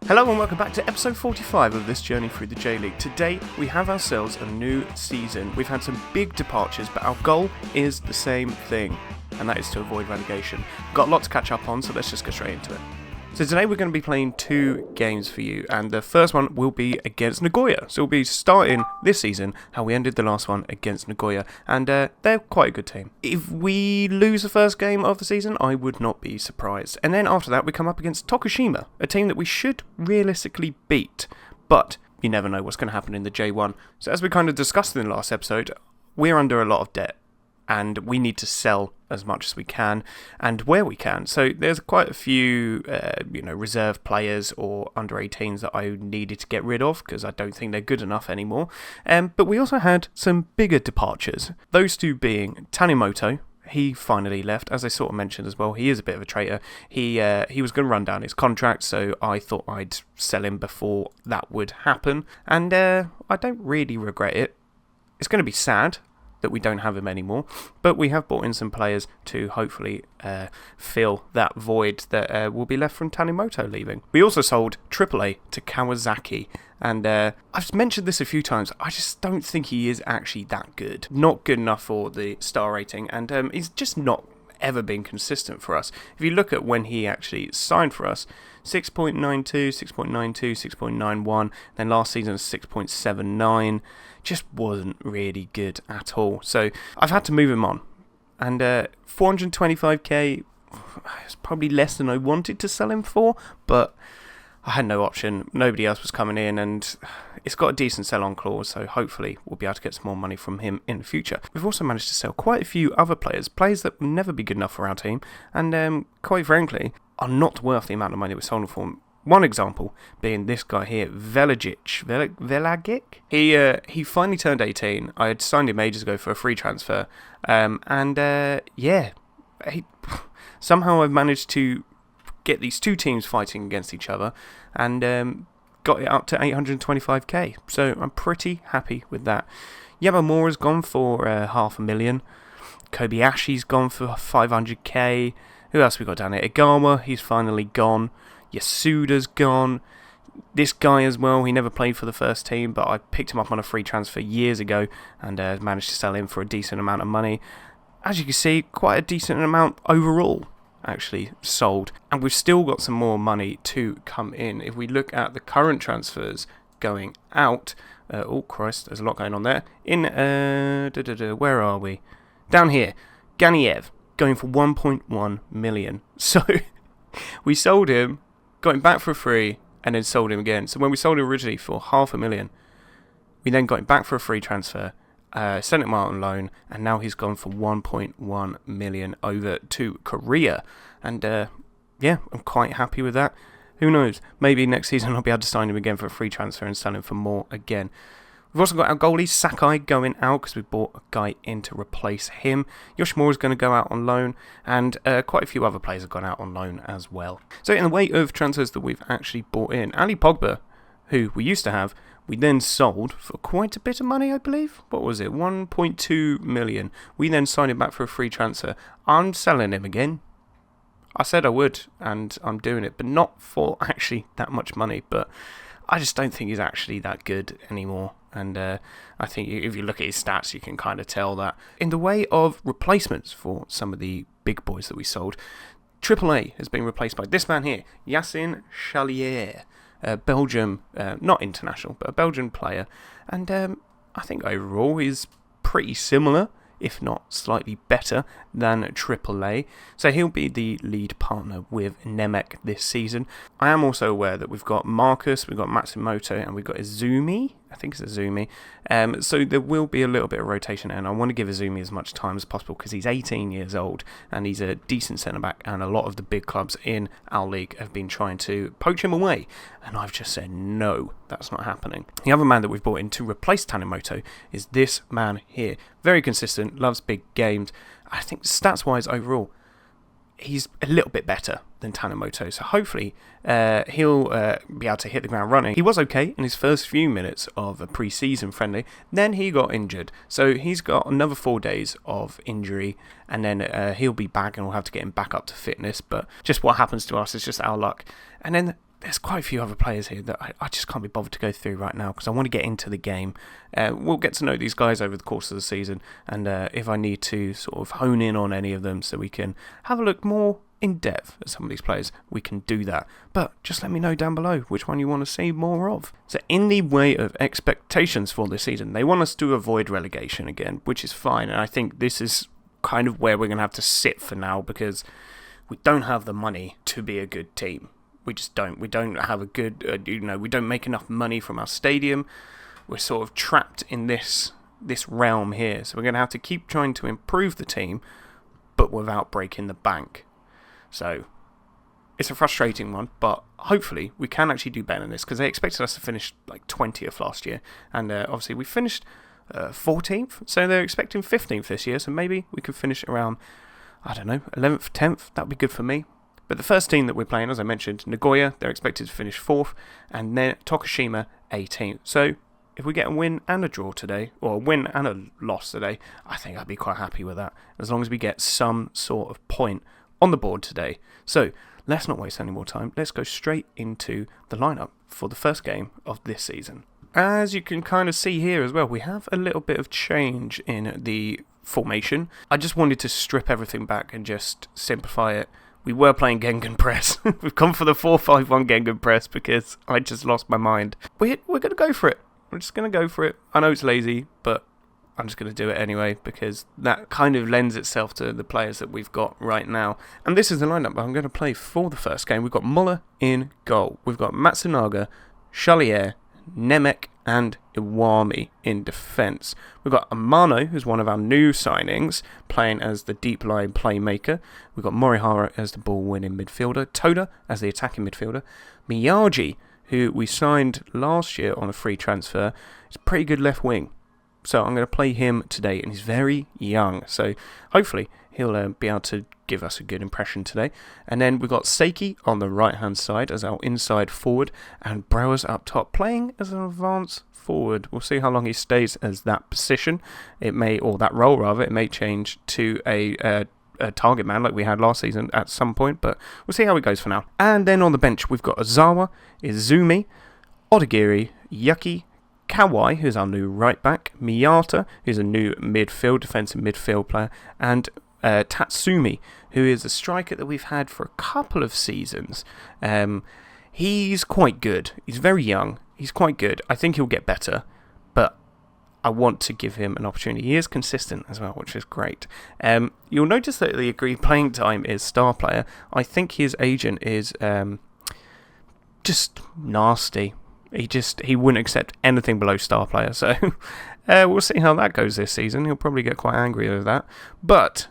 Hello and welcome back to episode 45 of this journey through the J-League. Today we have ourselves a new season. We've had some big departures, but our goal is the same thing, and that is to avoid relegation. We've got a lot to catch up on, so let's just go straight into it. So today we're going to be playing two games for you, and the first one will be against Nagoya. So we'll be starting this season how we ended the last one against Nagoya, and they're quite a good team. If we lose the first game of the season, I would not be surprised. And then after that we come up against Tokushima, a team that we should realistically beat, but you never know what's going to happen in the J1. So as we kind of discussed in the last episode, we're under a lot of debt, and we need to sell as much as we can and where we can. So there's quite a few reserve players or under 18s that I needed to get rid of because I don't think they're good enough anymore. But we also had some bigger departures. Those two being Tanimoto. He finally left, as I sort of mentioned as well. He is a bit of a traitor. He was going to run down his contract, so I thought I'd sell him before that would happen. And I don't really regret it. It's going to be sad that we don't have him anymore, but we have brought in some players to hopefully fill that void that will be left from Tanimoto leaving. We also sold AAA to Kawasaki, and I've mentioned this a few times, I just don't think he is actually that good. Not good enough for the star rating, and he's just not ever been consistent for us. If you look at when he actually signed for us, 6.92, 6.92, 6.91, then last season 6.79, just wasn't really good at all. So I've had to move him on, and 425k is probably less than I wanted to sell him for, but I had no option. Nobody else was coming in, and it's got a decent sell-on clause, so hopefully we'll be able to get some more money from him in the future. We've also managed to sell quite a few other players that will never be good enough for our team, and quite frankly, are not worth the amount of money we sold them for. One example being this guy here, Velagic. He finally turned 18. I had signed him ages ago for a free transfer, somehow I've managed to get these two teams fighting against each other, and got it up to 825k. So I'm pretty happy with that. Yamamura's gone for $500,000. Kobayashi's gone for 500k. Who else we got down here? Igawa, he's finally gone. Yasuda's gone. This guy as well, he never played for the first team, but I picked him up on a free transfer years ago and managed to sell him for a decent amount of money. As you can see, quite a decent amount overall actually sold, and we've still got some more money to come in. If we look at the current transfers going out, oh Christ, there's a lot going on there. Where are we? Down here, Ganiev going for 1.1 million. So we sold him, got him back for free, and then sold him again. So when we sold him originally for $500,000, we then got him back for a free transfer, sent him out on loan, and now he's gone for 1.1 million over to Korea. And I'm quite happy with that. Who knows? Maybe next season I'll be able to sign him again for a free transfer and sell him for more again. We've also got our goalie, Sakai, going out because we bought a guy in to replace him. Yoshimura's going to go out on loan, and quite a few other players have gone out on loan as well. So in the way of transfers that we've actually bought in, Ali Pogba, who we used to have, we then sold for quite a bit of money, I believe. What was it? 1.2 million. We then signed him back for a free transfer. I'm selling him again. I said I would, and I'm doing it, but not for actually that much money. But I just don't think he's actually that good anymore. And I think if you look at his stats, you can kind of tell that. In the way of replacements for some of the big boys that we sold, AAA has been replaced by this man here, Yacine Chalier, a Belgium, not international, but a Belgian player. And I think overall he's pretty similar, if not slightly better, than AAA. So he'll be the lead partner with Nemec this season. I am also aware that we've got Marcus, we've got Matsumoto, and we've got Izumi. I think it's Izumi. So there will be a little bit of rotation, and I want to give Izumi as much time as possible because he's 18 years old and he's a decent centre-back, and a lot of the big clubs in our league have been trying to poach him away, and I've just said no, that's not happening. The other man that we've brought in to replace Tanimoto is this man here. Very consistent, loves big games. I think stats-wise overall, he's a little bit better than Tanimoto, so hopefully he'll be able to hit the ground running. He was okay in his first few minutes of a pre-season friendly, then he got injured, so he's got another 4 days of injury, and then he'll be back and we'll have to get him back up to fitness, but just what happens to us is just our luck. And then there's quite a few other players here that I just can't be bothered to go through right now because I want to get into the game. We'll get to know these guys over the course of the season, and if I need to sort of hone in on any of them so we can have a look more in depth at some of these players, we can do that. But just let me know down below which one you want to see more of. So in the way of expectations for this season, they want us to avoid relegation again, which is fine, and I think this is kind of where we're going to have to sit for now because we don't have the money to be a good team. We just don't. We don't have a good, we don't make enough money from our stadium. We're sort of trapped in this realm here. So we're going to have to keep trying to improve the team, but without breaking the bank. So it's a frustrating one, but hopefully we can actually do better than this because they expected us to finish like 20th last year. And obviously we finished 14th, so they're expecting 15th this year. So maybe we could finish around, 11th, 10th. That would be good for me. But the first team that we're playing, as I mentioned, Nagoya, they're expected to finish 4th, and then Tokushima 18th. So if we get a win and a draw today, or a win and a loss today, I think I'd be quite happy with that, as long as we get some sort of point on the board today. So let's not waste any more time. Let's go straight into the lineup for the first game of this season. As you can kind of see here as well, we have a little bit of change in the formation. I just wanted to strip everything back and just simplify it. We were playing Gengen Press. We've gone for the 4-5-1 Gengen Press because I just lost my mind. We're going to go for it. We're just going to go for it. I know it's lazy, but I'm just going to do it anyway because that kind of lends itself to the players that we've got right now. And this is the lineup I'm going to play for the first game. We've got Muller in goal. We've got Matsunaga, Charlier, Nemec and Iwami in defence. We've got Amano, who's one of our new signings, playing as the deep line playmaker. We've got Morihara as the ball-winning midfielder. Toda as the attacking midfielder. Miyagi, who we signed last year on a free transfer, is a pretty good left wing. So I'm going to play him today, and he's very young. So hopefully he'll be able to give us a good impression today. And then we've got Seiki on the right-hand side as our inside forward, and Browers up top playing as an advance forward. We'll see how long he stays as that position. It may, or that role rather, it may change to a target man like we had last season at some point, but we'll see how it goes for now. And then on the bench, we've got Ozawa, Izumi, Odagiri, Yuki, Kawai, who's our new right back, Miyata, who's a new defensive midfield player, and Tatsumi, who is a striker that we've had for a couple of seasons. He's quite good. He's very young. He's quite good. I think he'll get better, but I want to give him an opportunity. He is consistent as well, which is great. You'll notice that the agreed playing time is star player. I think his agent is just nasty. He wouldn't accept anything below star player, so we'll see how that goes this season. He'll probably get quite angry over that. But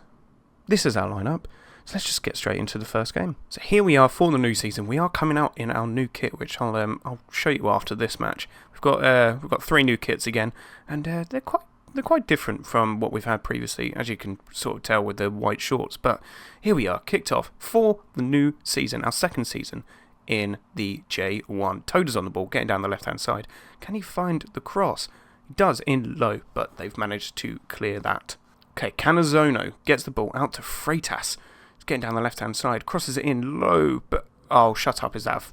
this is our lineup, so let's just get straight into the first game. So here we are for the new season. We are coming out in our new kit, which I'll show you after this match. We've got 3 new kits again, and they're quite different from what we've had previously, as you can sort of tell with the white shorts. But here we are, kicked off for the new season, our second season in the J1. Toda's on the ball, getting down the left-hand side. Can he find the cross? He does in low, but they've managed to clear that. Okay, Canazono gets the ball out to Freitas. He's getting down the left-hand side, crosses it in low, but... Oh, shut up, is that...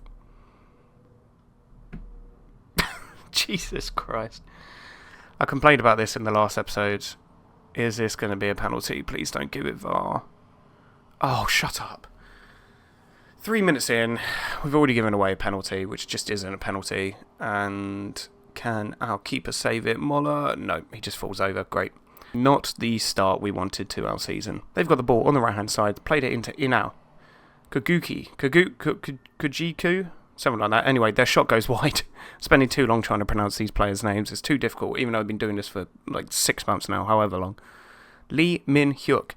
Jesus Christ. I complained about this in the last episode. Is this going to be a penalty? Please don't give it VAR. Oh, shut up. 3 minutes in, we've already given away a penalty, which just isn't a penalty. And can our keeper save it? Moller? No, he just falls over. Great. Not the start we wanted to our season. They've got the ball on the right-hand side, played it into Inao. Kujiku? Something like that. Anyway, their shot goes wide. Spending too long trying to pronounce these players' names. It's too difficult, even though I've been doing this for like 6 months now, however long. Lee Min-hyuk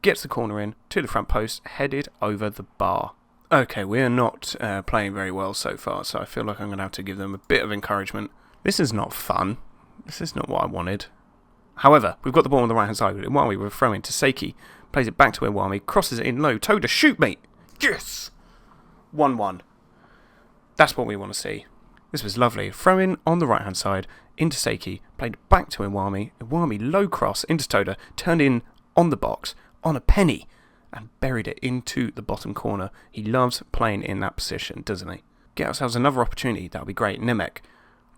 gets the corner in to the front post, headed over the bar. Okay, we're not playing very well so far, so I feel like I'm going to have to give them a bit of encouragement. This is not fun. This is not what I wanted. However, we've got the ball on the right-hand side with Iwami. We're throwing to Seiki. Plays it back to Iwami. Crosses it in low. Toda, shoot, mate! Yes! 1-1. That's what we want to see. This was lovely. Throw in on the right-hand side into Seiki. Played back to Iwami. Iwami, low cross into Toda. Turned in on the box on a penny. And buried it into the bottom corner. He loves playing in that position, doesn't he? get ourselves another opportunity. That would be great. Nemec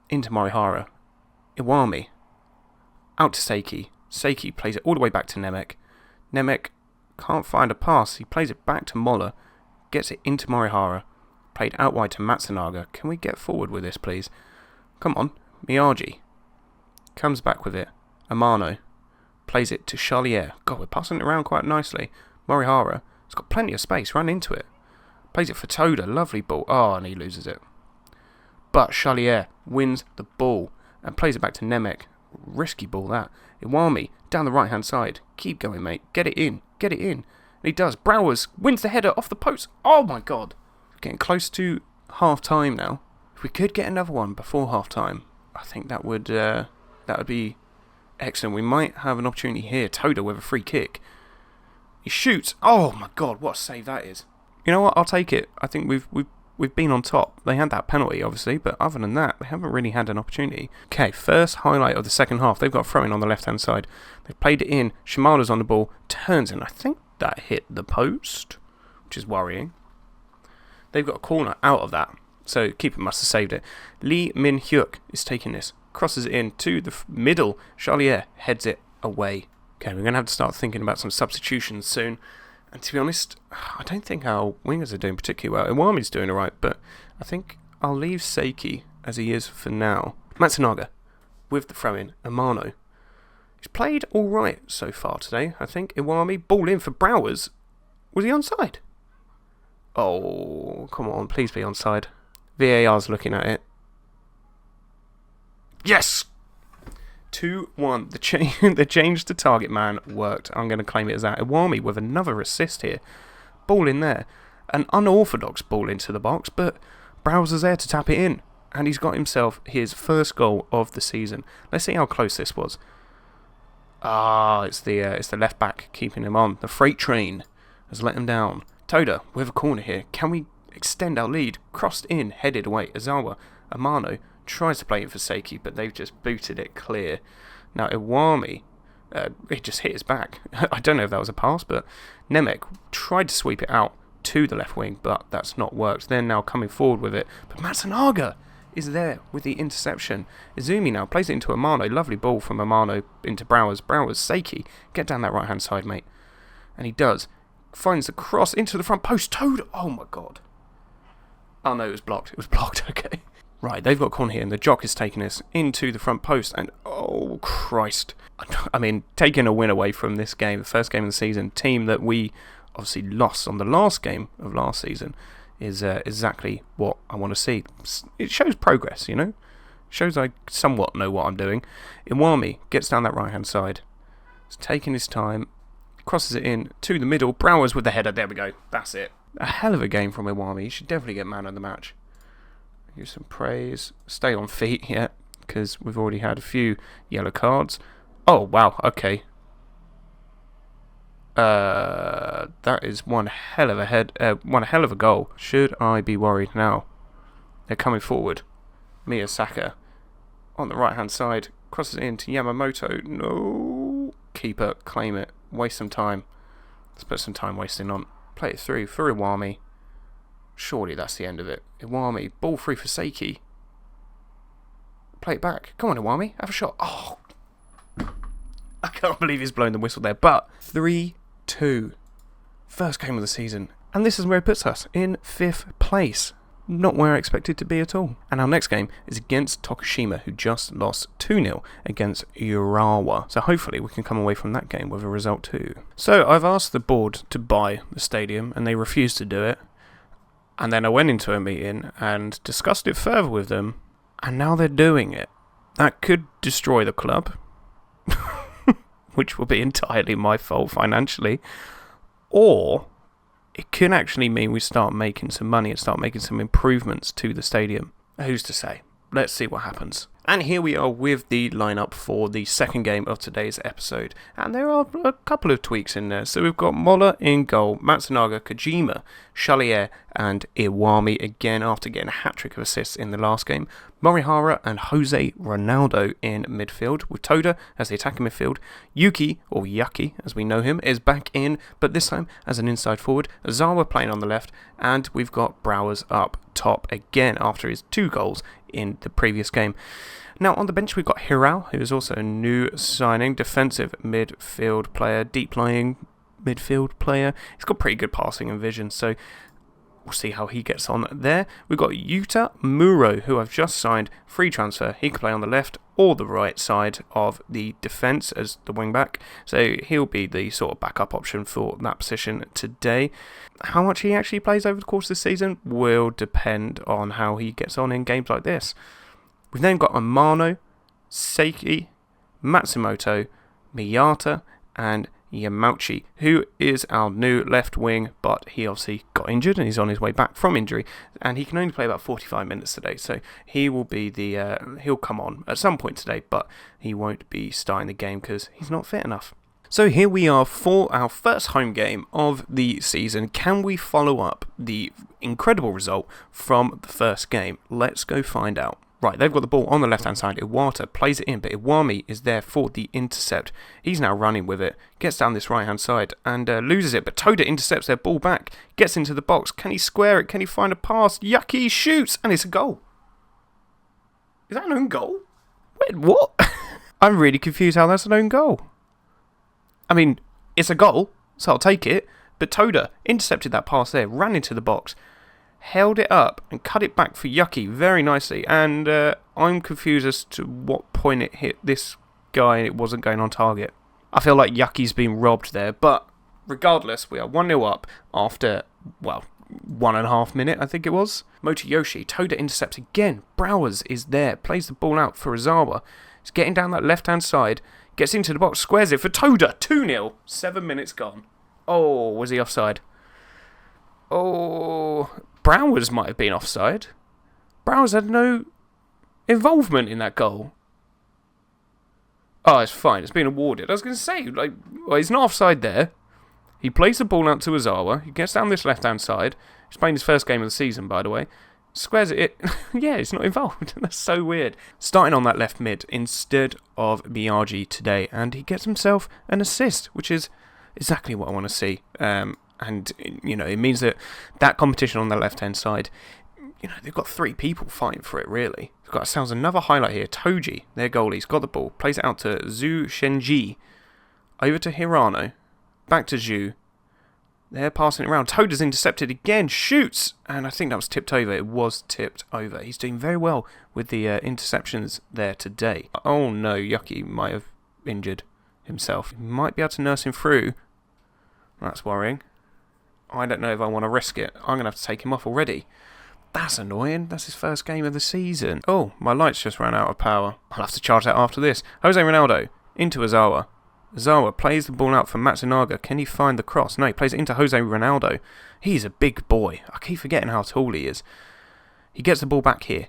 into Morihara. Iwami out to Seiki. Seiki plays it all the way back to Nemec. Nemec can't find a pass. He plays it back to Moller. Gets it into Morihara. Played out wide to Matsunaga. Can we get forward with this, please? Come on. Miyagi comes back with it. Amano plays it to Charlier. God, we're passing it around quite nicely. Morihara has got plenty of space. Run into it. Plays it for Toda. Lovely ball. Oh, and he loses it. But Charlier wins the ball and plays it back to Nemec. Risky ball, that. Iwami down the right-hand side. Keep going, mate. Get it in. Get it in. And he does. Browers wins the header off the post. Oh, my God. Getting close to half-time now. If we could get another one before half-time, I think that would be excellent. We might have an opportunity here. Toda with a free kick. He shoots. Oh, my God. What a save that is. You know what? I'll take it. I think we've been on top. They had that penalty, obviously, but other than that, they haven't really had an opportunity. Okay, first highlight of the second half. They've got a throw-in on the left-hand side. They've played it in. Shimada's on the ball. Turns in. I think that hit the post, which is worrying. They've got a corner out of that, so keeper must have saved it. Lee Min-hyuk is taking this. Crosses it in to the middle. Charlier heads it away. Okay, we're going to have to start thinking about some substitutions soon. And to be honest, I don't think our wingers are doing particularly well. Iwami's doing alright, but I think I'll leave Seiki as he is for now. Matsunaga with the throw-in. Amano. He's played alright so far today, I think. Iwami, ball in for Browers. Was he onside? Oh, come on, please be onside. VAR's looking at it. Yes! 2-1. The change to target man worked. I'm going to claim it as that. Iwami with another assist here. Ball in there. An unorthodox ball into the box, but Browser's there to tap it in. And he's got himself his first goal of the season. Let's see how close this was. It's the left back keeping him on. The freight train has let him down. Toda with a corner here. Can we extend our lead? Crossed in, headed away. Azawa. Amano tries to play it for Seiki, but they've just booted it clear. Now Iwami, it just hit his back. I don't know if that was a pass, but Nemec tried to sweep it out to the left wing, but that's not worked. They're now coming forward with it, but Matsunaga is there with the interception. Izumi now plays it into Amano. Lovely ball from Amano into Browers. Browers, Seiki, get down that right-hand side, mate. And he does. Finds the cross into the front post. Toad! Oh my God. Oh no, it was blocked. It was blocked, okay. Right, they've got a corner here, and the jock is taking us into the front post, and oh Christ. I mean, taking a win away from this game, the first game of the season, team that we obviously lost on the last game of last season, is exactly what I want to see. It shows progress, you know? It shows I somewhat know what I'm doing. Iwami gets down that right-hand side. He's taking his time, crosses it in to the middle. Browers with the header. There we go. That's it. A hell of a game from Iwami. He should definitely get man of the match. Give some praise. Stay on feet, yeah, because we've already had a few yellow cards. Oh, wow, okay. That is one hell of a goal. Should I be worried now? They're coming forward. Miyasaka on the right-hand side. Crosses it in to Yamamoto. No. Keeper, claim it. Waste some time. Let's put some time wasting on. Play it through for Iwami. Surely that's the end of it. Iwami, ball free for Seiki. Play it back. Come on, Iwami, have a shot. Oh, I can't believe he's blown the whistle there. But 3-2. First game of the season. And this is where it puts us, in 5th place. Not where I expected to be at all. And our next game is against Tokushima, who just lost 2-0 against Urawa. So hopefully we can come away from that game with a result too. So I've asked the board to buy the stadium, and they refused to do it. And then I went into a meeting and discussed it further with them, and now they're doing it. That could destroy the club, which will be entirely my fault financially, or it could actually mean we start making some money and start making some improvements to the stadium. Who's to say? Let's see what happens. And here we are with the lineup for the second game of today's episode. And there are a couple of tweaks in there. So we've got Mola in goal, Matsunaga, Kojima, Chalier and Iwami again after getting a hat-trick of assists in the last game. Morihara and Jose Ronaldo in midfield with Toda as the attacking midfield. Yuki, or Yaki as we know him, is back in, but this time as an inside forward. Zawa playing on the left, and we've got Browers up top again after his 2 goals in the previous game. Now on the bench we've got Hirao, who is also a new signing, defensive midfield player, deep lying midfield player. He's got pretty good passing and vision, so we'll see how he gets on there. We've got Yuta Muro, who I've just signed, free transfer. He can play on the left or the right side of the defence as the wing back, so he'll be the sort of backup option for that position today. How much he actually plays over the course of the season will depend on how he gets on in games like this. We've then got Amano, Seiki, Matsumoto, Miyata and Yamauchi, who is our new left wing, but he obviously got injured and he's on his way back from injury, and he can only play about 45 minutes today, so he will be he'll come on at some point today, but he won't be starting the game because he's not fit enough. So here we are for our first home game of the season. Can we follow up the incredible result from the first game? Let's go find out. Right, they've got the ball on the left-hand side. Iwata plays it in, but Iwami is there for the intercept. He's now running with it, gets down this right-hand side and loses it, but Toda intercepts their ball back, gets into the box. Can he square it? Can he find a pass? Yucky shoots, and it's a goal. Is that an own goal? Wait, what? I'm really confused how that's an own goal. I mean, it's a goal, so I'll take it, but Toda intercepted that pass there, ran into the box, held it up and cut it back for Yucky very nicely, and I'm confused as to what point it hit this guy and it wasn't going on target. I feel like Yucky's been robbed there, but regardless, we are 1-0 up after, 1.5 minutes, I think it was. Motoyoshi, Toda intercepts again. Browers is there, plays the ball out for Ozawa. He's getting down that left-hand side, gets into the box, squares it for Toda. 2-0, 7 minutes gone. Oh, was he offside? Oh, Browers might have been offside. Browers had no involvement in that goal. Oh, it's fine. It's been awarded. I was going to say, he's not offside there. He plays the ball out to Ozawa. He gets down this left-hand side. He's playing his first game of the season, by the way. Squares it. Yeah, he's not involved. That's so weird. Starting on that left mid instead of Miyagi today. And he gets himself an assist, which is exactly what I want to see. And, it means that competition on the left-hand side, they've got 3 people fighting for it, really. We've got ourselves another highlight here. Toji, their goalie's got the ball, plays it out to Zhu Shenji, over to Hirano, back to Zhu. They're passing it around. Toda's intercepted again, shoots, and I think that was tipped over. It was tipped over. He's doing very well with the interceptions there today. Oh no, Yucky might have injured himself. He might be able to nurse him through. That's worrying. I don't know if I want to risk it. I'm going to have to take him off already. That's annoying. That's his first game of the season. Oh, my lights just ran out of power. I'll have to charge that after this. Jose Ronaldo into Ozawa. Ozawa plays the ball out for Matsunaga. Can he find the cross? No, he plays it into Jose Ronaldo. He's a big boy. I keep forgetting how tall he is. He gets the ball back here.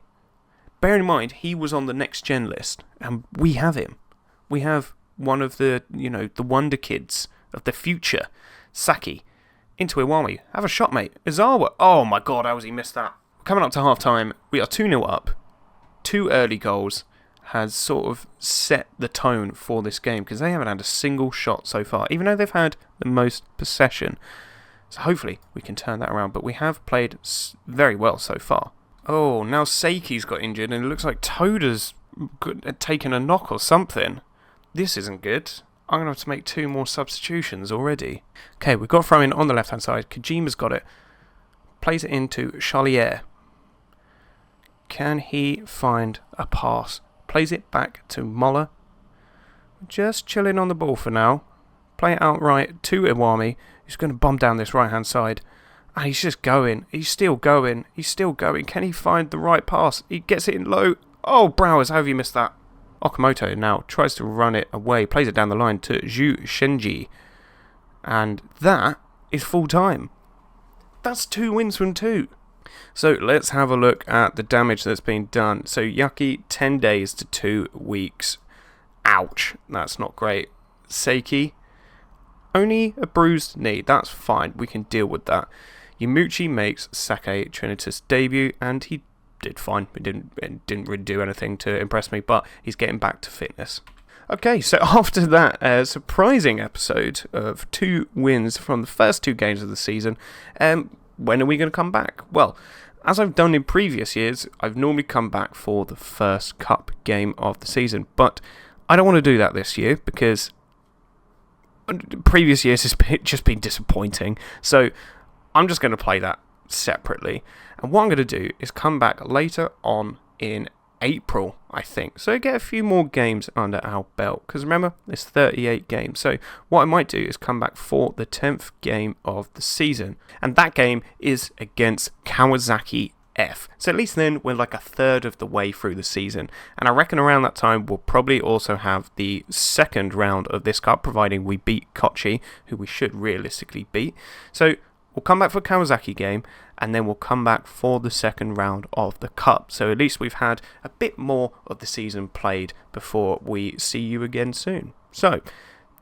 Bear in mind, he was on the next gen list, and we have him. We have one of the, the wonder kids of the future, Saki. Into Iwami. Have a shot, mate. Ozawa. Oh my god, how has he missed that? Coming up to half-time, we are 2-0 up. 2 early goals has sort of set the tone for this game because they haven't had a single shot so far, even though they've had the most possession. So hopefully we can turn that around, but we have played very well so far. Oh, now Seiki's got injured and it looks like Toda's taken a knock or something. This isn't good. I'm going to have to make 2 more substitutions already. Okay, we've got a throw in on the left-hand side. Kojima's got it. Plays it into Chalier. Can he find a pass? Plays it back to Mola. Just chilling on the ball for now. Play it outright to Iwami, who's going to bomb down this right-hand side. And he's just going. He's still going. He's still going. Can he find the right pass? He gets it in low. Oh, Browers, how have you missed that? Okamoto now tries to run it away, plays it down the line to Zhu Shenji. And that is full time. That's 2 wins from 2. So let's have a look at the damage that's been done. So Yucky, 10 days to 2 weeks. Ouch, that's not great. Seiki, only a bruised knee. That's fine, we can deal with that. Yamuchi makes Sake Trinitas debut, and he did fine. It didn't really do anything to impress me, but he's getting back to fitness. Okay, so after that surprising episode of 2 wins from the first 2 games of the season, when are we going to come back? Well, as I've done in previous years, I've normally come back for the first cup game of the season, but I don't want to do that this year because previous years has just been disappointing, so I'm just going to play that separately. And what I'm going to do is come back later on in April, I think. So get a few more games under our belt. Because remember, it's 38 games. So what I might do is come back for the 10th game of the season. And that game is against Kawasaki F. So at least then we're like a third of the way through the season. And I reckon around that time we'll probably also have the second round of this cup, providing we beat Kochi, who we should realistically beat. So we'll come back for Kawasaki game, and then we'll come back for the second round of the cup. So at least we've had a bit more of the season played before we see you again soon. So,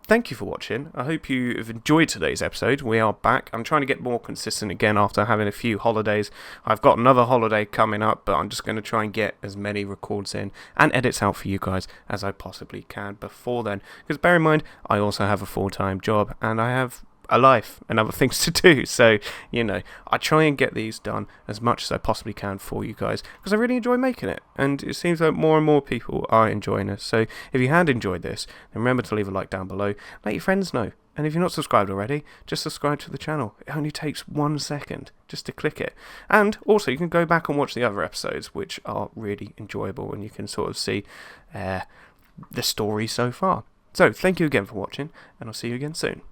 thank you for watching. I hope you have enjoyed today's episode. We are back. I'm trying to get more consistent again after having a few holidays. I've got another holiday coming up, but I'm just going to try and get as many records in and edits out for you guys as I possibly can before then. Because bear in mind, I also have a full-time job, and I have a life and other things to do, so I try and get these done as much as I possibly can for you guys because I really enjoy making it, and it seems like more and more people are enjoying it. So if you had enjoyed this, then remember to leave a like down below, let your friends know, and if you're not subscribed already, just subscribe to the channel. It only takes 1 second just to click it, and also you can go back and watch the other episodes, which are really enjoyable, and you can sort of see the story so far. So thank you again for watching, and I'll see you again soon.